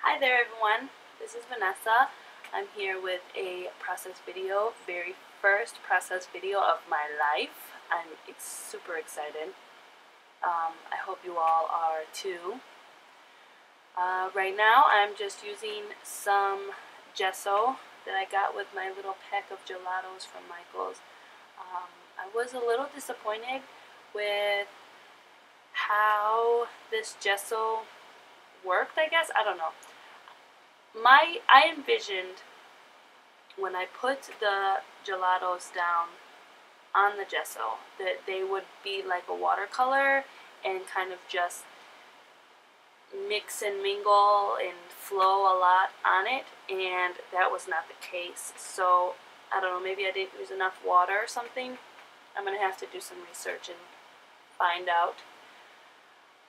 Hi there everyone, this is Vanessa. I'm here with a process video, very first process video of my life. I'm super excited. I hope you all are too. Right now I'm just using some gesso that I got with my little pack of gelatos from Michael's. I was a little disappointed with how this gesso worked, I guess. I don't know. I envisioned when I put the gelatos down on the gesso that they would be like a watercolor and kind of just mix and mingle and flow a lot on it, and that was not the case. So I don't know, maybe I didn't use enough water or something. I'm gonna have to do some research and find out.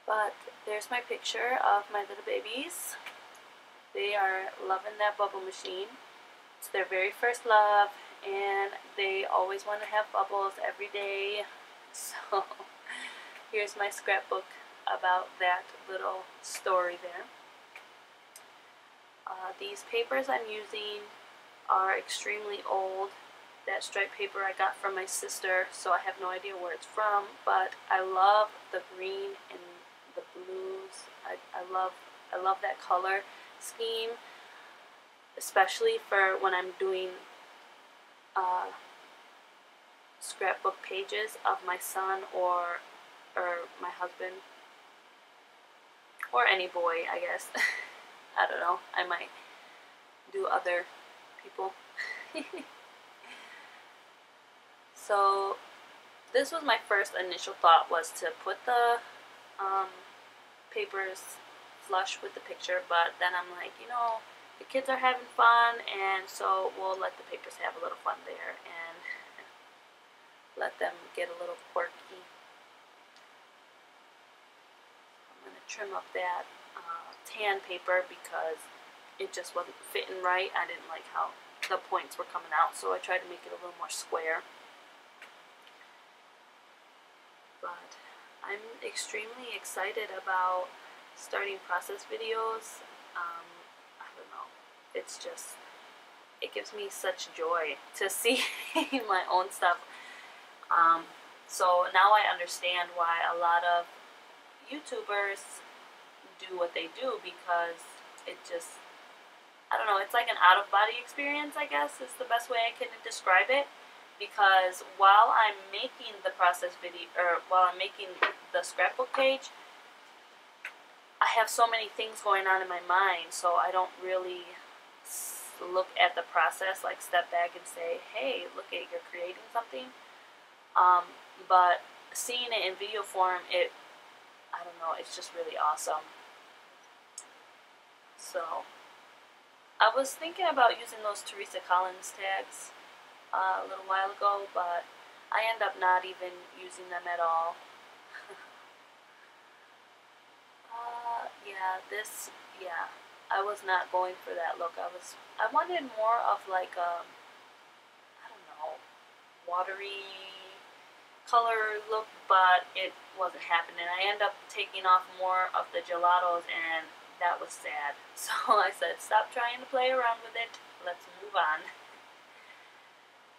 But there's my picture of my little babies. They are loving that bubble machine. It's their very first love, and they always want to have bubbles every day. So here's my scrapbook about that little story there. These papers I'm using are extremely old. That striped paper I got from my sister, so I have no idea where it's from, but I love the green and the blues. I love that color scheme, especially for when I'm doing scrapbook pages of my son or my husband or any boy, I guess. I don't know, I might do other people. So this was my first initial thought, was to put the papers flush with the picture, but then I'm like, you know, the kids are having fun, and so we'll let the papers have a little fun there and let them get a little quirky. I'm going to trim up that tan paper because it just wasn't fitting right. I didn't like how the points were coming out, so I tried to make it a little more square. But I'm extremely excited about starting process videos. I don't know, it's just, it gives me such joy to see my own stuff. So now I understand why a lot of YouTubers do what they do, because it just, I don't know, it's like an out-of-body experience, I guess is the best way I can describe it. Because while I'm making the process video, or while I'm making the scrapbook page, I have so many things going on in my mind, so I don't really look at the process, like step back and say, hey, look at, you're creating something. But seeing it in video form, I don't know, it's just really awesome. So I was thinking about using those Teresa Collins tags a little while ago, but I end up not even using them at all. I was not going for that look. I wanted more of like a, I don't know, watery color look, but it wasn't happening. I ended up taking off more of the gelatos, and that was sad. So I said, stop trying to play around with it, let's move on.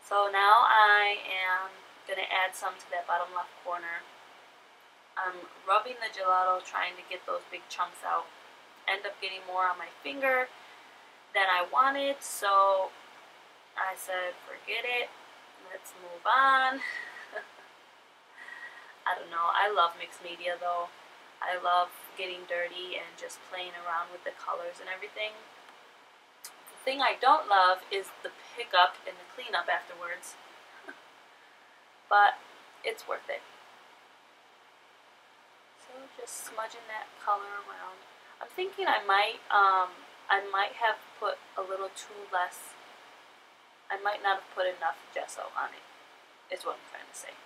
So now I am going to add some to that bottom left corner. I'm rubbing the gelato, trying to get those big chunks out. End up getting more on my finger than I wanted, so I said, forget it, let's move on. I don't know, I love mixed media though. I love getting dirty and just playing around with the colors and everything. The thing I don't love is the pickup and the cleanup afterwards. But it's worth it. So just smudging that color around. I'm thinking I might have put a little too less. I might not have put enough gesso on it, is what I'm trying to say.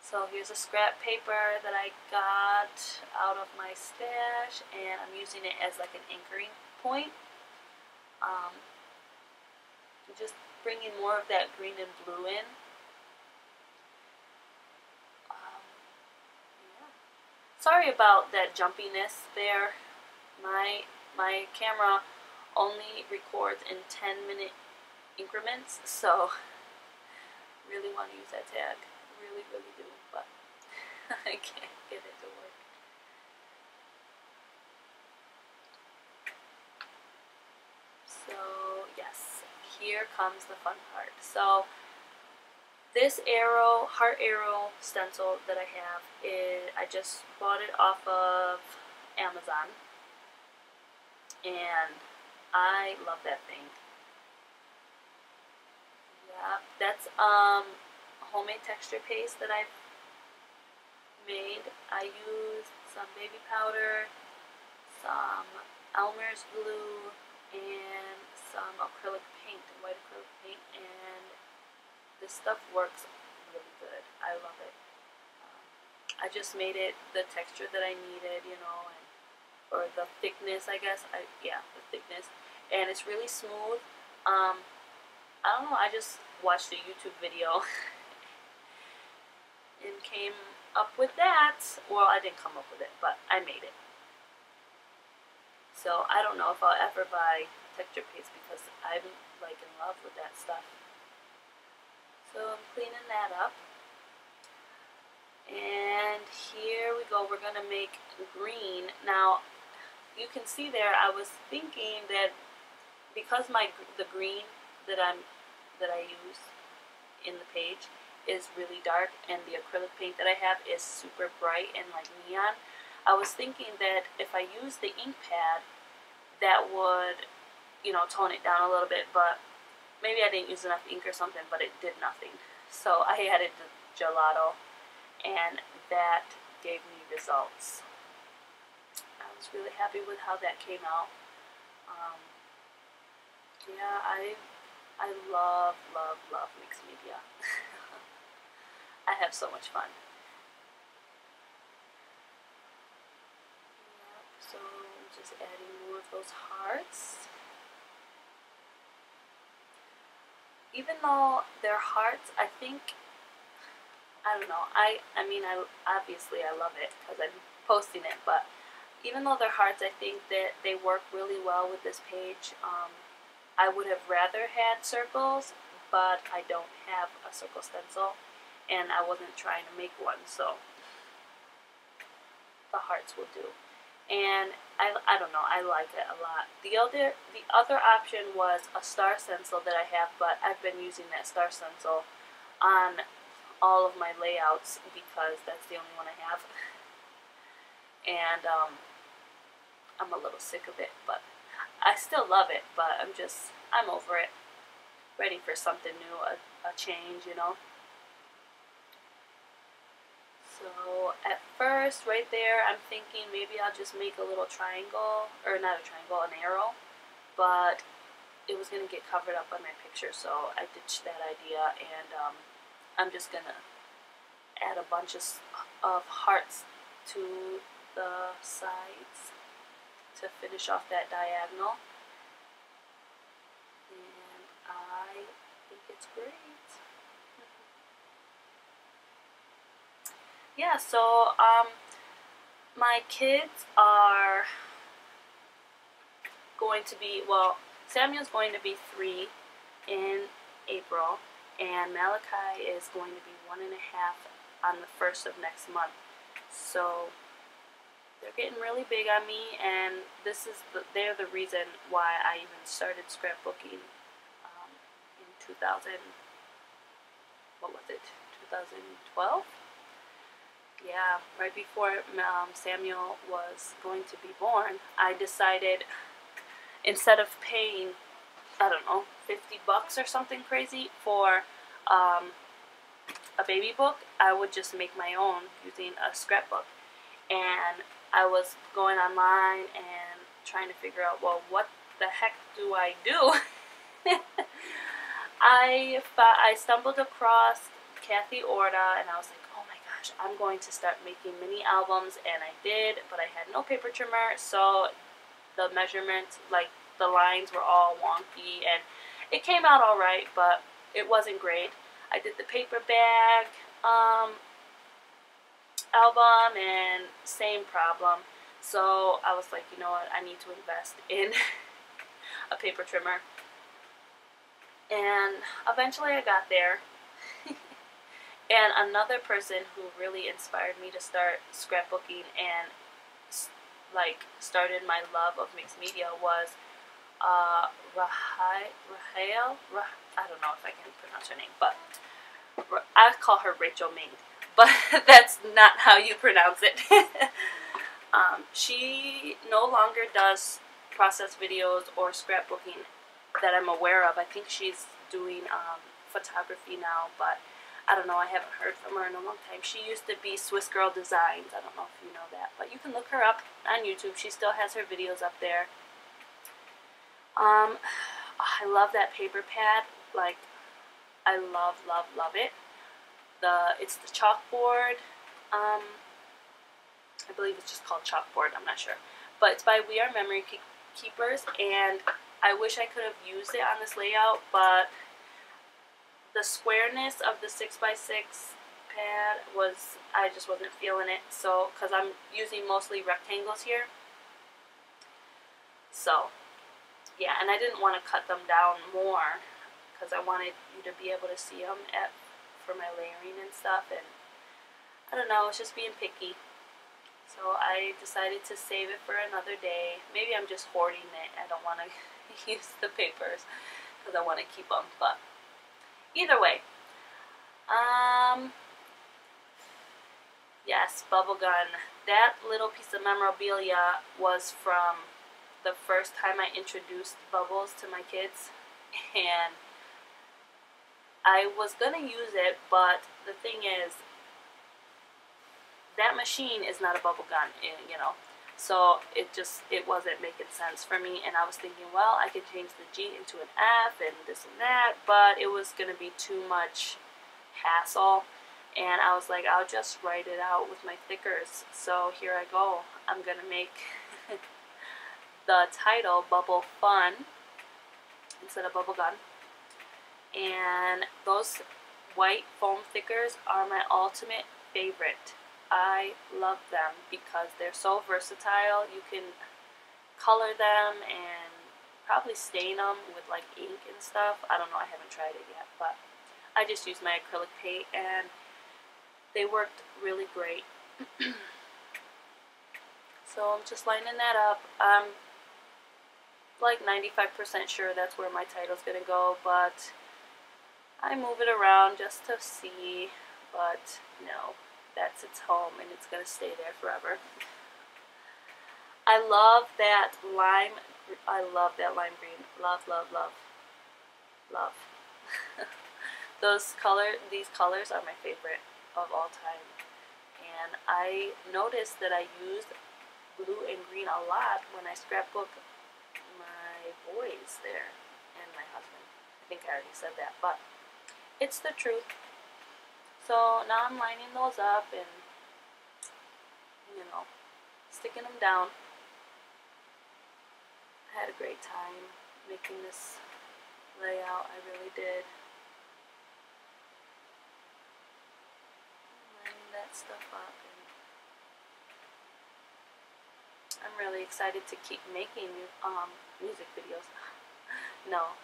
So here's a scrap paper that I got out of my stash, and I'm using it as like an anchoring point. Just bringing more of that green and blue in. Yeah. Sorry about that jumpiness there. my camera only records in 10-minute increments, so really want to use that tag. Really, really do, but I can't get it to work. So yes, here comes the fun part. So this arrow, heart arrow stencil that I have, I just bought it off of Amazon, and I love that thing. Yeah, that's homemade texture paste that I've made. I used some baby powder, some Elmer's glue, and some acrylic paint, white acrylic paint, and this stuff works really good. I love it. I just made it the texture that I needed, you know, or the thickness, I guess. Yeah, the thickness, and it's really smooth. I don't know. I just watched a YouTube video and came up with that. Well, I didn't come up with it, but I made it. So I don't know if I'll ever buy texture paste because I'm like in love with that stuff. So I'm cleaning that up. And here we go. We're gonna make green. Now you can see there I was thinking that because the green that I use in the page is really dark and the acrylic paint that I have is super bright and like neon, I was thinking that if I use the ink pad that would, you know, tone it down a little bit, but maybe I didn't use enough ink or something, but it did nothing. So I added the gelato, and that gave me results. I was really happy with how that came out. Yeah, I love mixed media. I have so much fun. Yep, so just adding more of those hearts. Even though they're hearts, I think, I don't know, I mean, obviously I love it because I'm posting it, but even though they're hearts, I think that they work really well with this page. I would have rather had circles, but I don't have a circle stencil, and I wasn't trying to make one, so the hearts will do. And I don't know, I like it a lot. The other option was a star stencil that I have, but I've been using that star stencil on all of my layouts because that's the only one I have. And I'm a little sick of it, but I still love it, but I'm over it. Ready for something new, a change, you know. So at first, right there, I'm thinking maybe I'll just make a little triangle, or not a triangle, an arrow, but it was going to get covered up by my picture, so I ditched that idea, and I'm just going to add a bunch of hearts to the sides to finish off that diagonal, and I think it's great. Yeah, so my kids are going to be, well, Samuel's going to be 3 in April, and Malachi is going to be 1.5 on the 1st of next month. So they're getting really big on me, and they're the reason why I even started scrapbooking in 2000, what was it, 2012? Yeah, right before Samuel was going to be born, I decided instead of paying, I don't know, $50 or something crazy for a baby book, I would just make my own using a scrapbook. And I was going online and trying to figure out, well, what the heck do I do? I stumbled across Kathy Orta, and I was like, oh my gosh, I'm going to start making mini albums, and I did, but I had no paper trimmer, so the measurements, like the lines were all wonky, and it came out alright, but it wasn't great. I did the paper bag album, and same problem. So I was like, you know what, I need to invest in a paper trimmer. And eventually I got there. And another person who really inspired me to start scrapbooking and like started my love of mixed media was Rahel. I don't know if I can pronounce her name, but I call her Rachel Ming, but that's not how you pronounce it. She no longer does process videos or scrapbooking that I'm aware of. I think she's doing photography now, but I don't know. I haven't heard from her in a long time. She used to be Swiss Girl Designs. I don't know if you know that, but you can look her up on YouTube. She still has her videos up there. I love that paper pad. Like, I love it. It's the chalkboard. I believe it's just called chalkboard. I'm not sure, but it's by We Are Memory Keepers, and I wish I could have used it on this layout, but the squareness of the 6x6 pad I just wasn't feeling it. So, because I'm using mostly rectangles here, so yeah, and I didn't want to cut them down more because I wanted you to be able to see them for my layering and stuff, and I don't know, it's just being picky. So I decided to save it for another day. Maybe I'm just hoarding it. I don't want to use the papers because I want to keep them. But either way, yes, bubble gun. That little piece of memorabilia was from the first time I introduced bubbles to my kids, and I was gonna use it, but the thing is, that machine is not a bubble gun, you know, so it wasn't making sense for me. And I was thinking, well, I could change the G into an F and this and that, but it was going to be too much hassle, and I was like, I'll just write it out with my thickers. So here I go. I'm going to make the title Bubble Fun instead of Bubble Gun, and those white foam thickers are my ultimate favorite. I love them because they're so versatile. You can color them and probably stain them with like ink and stuff. I don't know, I haven't tried it yet, but I just used my acrylic paint and they worked really great. So I'm just lining that up. I'm like 95% sure that's where my title's gonna go, but I move it around just to see, but no. That's its home, and it's going to stay there forever. I love that lime. I love that lime green. Love. These colors are my favorite of all time. And I noticed that I used blue and green a lot when I scrapbook my boys there and my husband. I think I already said that, but it's the truth. So now I'm lining those up and, you know, sticking them down. I had a great time making this layout. I really did. Lining that stuff up. And I'm really excited to keep making music videos. No.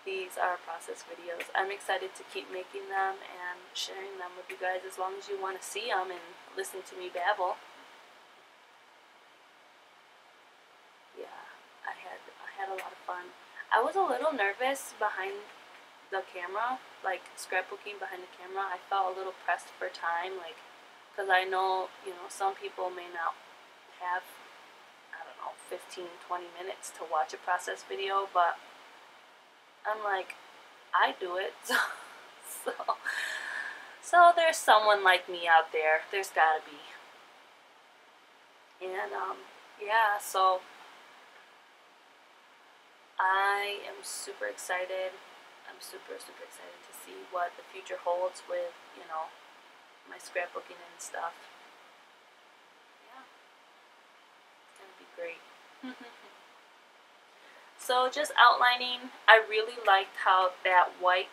These are process videos. I'm excited to keep making them and sharing them with you guys as long as you want to see them and listen to me babble. Yeah, I had a lot of fun. I was a little nervous behind the camera, like scrapbooking behind the camera. I felt a little pressed for time, like, because I know, you know, some people may not have, I don't know, 15, 20 minutes to watch a process video, but I'm like, I do it, so there's someone like me out there. There's gotta be. And yeah, so I am super excited. I'm super excited to see what the future holds with, you know, my scrapbooking and stuff. Yeah, it's gonna be great. So just outlining, I really liked how that white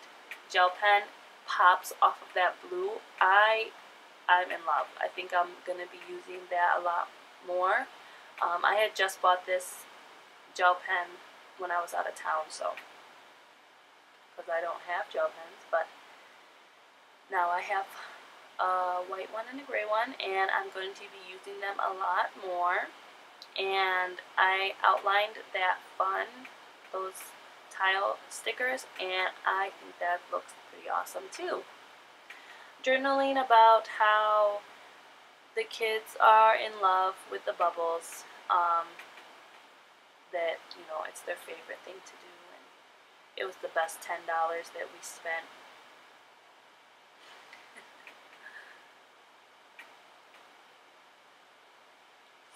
gel pen pops off of that blue. I'm in love. I think I'm going to be using that a lot more. I had just bought this gel pen when I was out of town, so because I don't have gel pens, but now I have a white one and a gray one, and I'm going to be using them a lot more. And I outlined that fun, those tile stickers, and I think that looks pretty awesome too. Journaling about how the kids are in love with the bubbles, that, you know, it's their favorite thing to do, and it was the best $10 that we spent.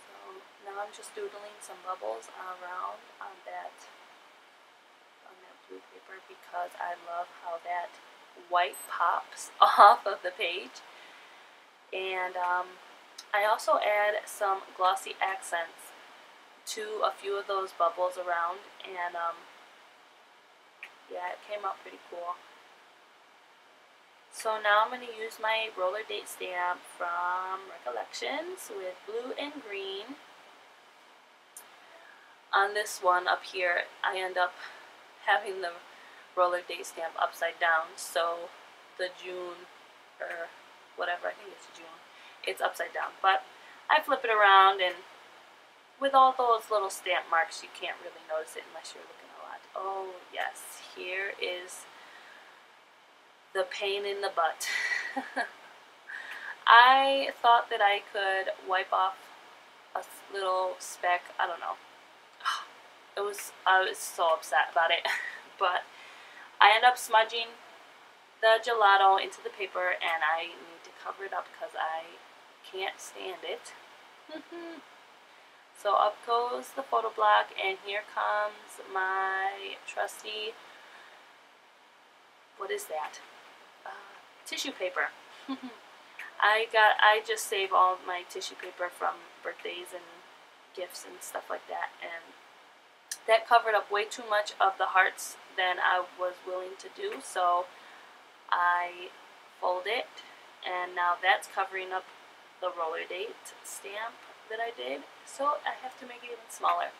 So now I'm just doodling some bubbles around on that blue paper because I love how that white pops off of the page. And I also add some glossy accents to a few of those bubbles around, and yeah, it came out pretty cool. So now I'm going to use my roller date stamp from Recollections with blue and green. On this one up here, I end up having the roller date stamp upside down, so the June, or whatever, I think it's June, it's upside down. But I flip it around, and with all those little stamp marks, you can't really notice it unless you're looking a lot. Oh yes, here is the pain in the butt. I thought that I could wipe off a little speck, I don't know. I was so upset about it. But I end up smudging the gelato into the paper, and I need to cover it up because I can't stand it. So up goes the photo block, and here comes my trusty, what is that? Tissue paper. I just save all my tissue paper from birthdays and gifts and stuff like that, and that covered up way too much of the hearts than I was willing to do, so I fold it, and now that's covering up the roller date stamp that I did, so I have to make it even smaller.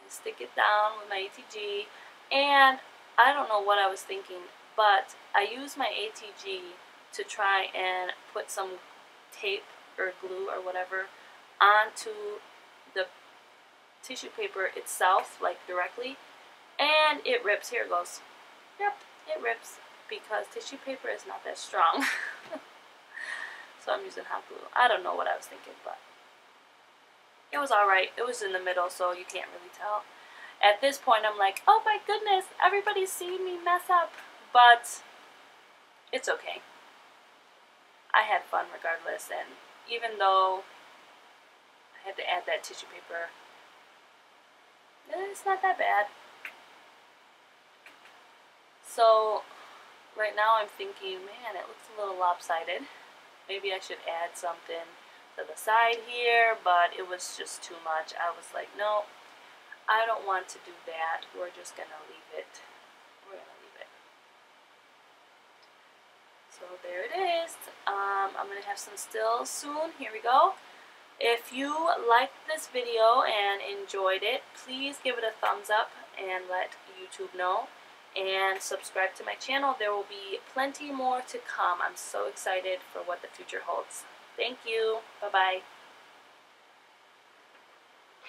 I stick it down with my ATG, and I don't know what I was thinking, but I use my ATG to try and put some tape or glue or whatever onto the tissue paper itself, like directly, and it rips. Here it goes. Yep, it rips because tissue paper is not that strong. So I'm using hot glue. I don't know what I was thinking, but it was alright. It was in the middle, so you can't really tell. At this point, I'm like, oh my goodness, everybody's seeing me mess up. But it's okay. I had fun regardless, and even though I had to add that tissue paper, it's not that bad. So right now I'm thinking, man, it looks a little lopsided. Maybe I should add something to the side here, but it was just too much. I was like, no, I don't want to do that. We're just gonna leave it. We're gonna leave it. So there it is. I'm gonna have some stills soon. Here we go. If you liked this video and enjoyed it, please give it a thumbs up and let YouTube know. And subscribe to my channel. There will be plenty more to come. I'm so excited for what the future holds. Thank you. Bye-bye.